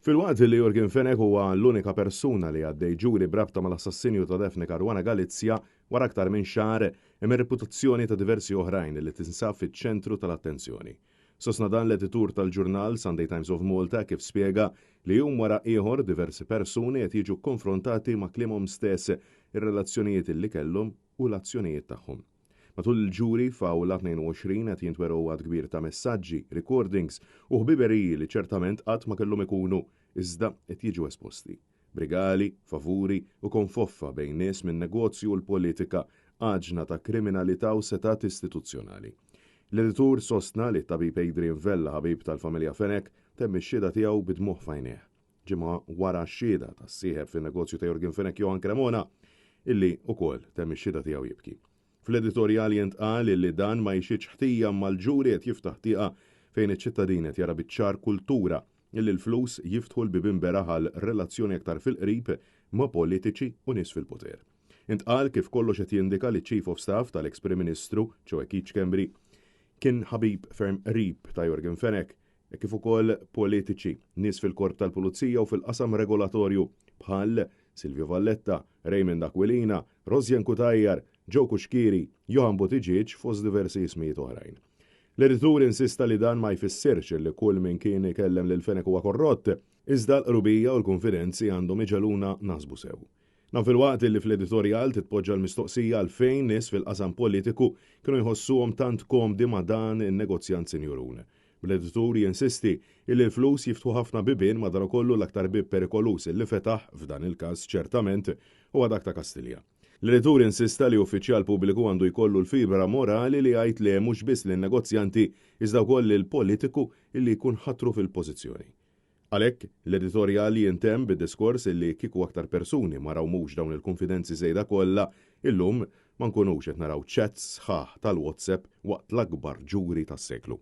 Fil-waqt li Jorgen Fenek huwa l-unika persuna li għaddej ġuri brabta mal-assassinju ta' Defne Caruana Galizja wara aktar minn xahar hemm reputazzjoni ta' diversi oħrajn li tinsab fiċ-ċentru tal-attenzjoni. Sosna dan l-editur tal-ġurnal Sunday Times of Malta kif spjega li jum wara ieħor diversi persuni qed jiġu konfrontati ma' klimhom stess ir-relazzjonijiet li kellhom u l-azzjonijiet tagħhom. Matul il-ġuri f'Awla 22 qed jintwerew għad kbir ta' messaġġi, recordings u ħbiberiji li ċertament qatt ma kellhom ikunu iżda qed jiġu esposti. Brigali, favuri u konfoffa bejn nies minn negozju u l-politika għaġna ta' kriminalità u setat istituzzjonali. L-editur sostna li tabib Adrian Vella ħabib tal-familja Fenek temm ix-xhieda tiegħu bidmuħ f'għajnejh. Ġimgħa wara x-xhieda tas-sieħeb fin-negozju ta' Jorgen Fenek Johan Cremona illi wkoll temm ix-xhieda tiegħu jibki. Fl-editorjali jintqal li dan ma jxiex ħtija mal-ġuri qed jiftaħ tieqa fejn iċ-ċittadin qed jara biċ-ċar kultura illi l-flus jiftħu l-bibien beraħ għal relazzjoni aktar fil-qrib ma' politiċi u nies fil-poter. Intqal kif kollox qed jindika li Chief of Staff tal-ex-Prim Ministru ġewwa Keith Schembri kien ħabib ferm qrib ta' Jorgen Fenek kif ukoll politiċi, nies fil-korp tal-Pulizija u fil-qasam regolatorju bħal Silvio Valletta, Raymond Aquilina, Rosjan Kutajjar, Joe Kuxkiri, Johan Buttigieg fost diversi ismijiet oħrajn. L-editur insista li dan ma jfissirx li kull min kien ikellem lil Fenek huwa korrott, iżda l-qrubija u l-konfidenzi għandhom iġaluna nasbu sew. Nan fil-waqt li fl-editorjal titpoġġa l-mistoqsija għalfejn nies fil-qasam politiku kienu jħossuhom tant komdi ma' dan in-negozjant sinjurun. L-editur jinsisti li l-flus jiftu ħafna bibien madankollu l-aktar bib perikolus li fetaħ f'dan il-każ ċertament huwa dak ta' Kastilja. L-editur insista li uffiċjal pubbliku għandu jkollu l-fibra morali li għajt li mhux biss lin-negozjanti iżda wkoll il-politiku illi jkun ħatru fil-pożizzjoni. Għalhekk, l-editorjal jintemm bid-diskors illi kieku aktar persuni ma rawmux dawn il-konfidenzi żejda kollha, illum ma nkunux qed naraw chats sħaħ tal-WhatsApp waqt l-akbar ġuri tas-seklu.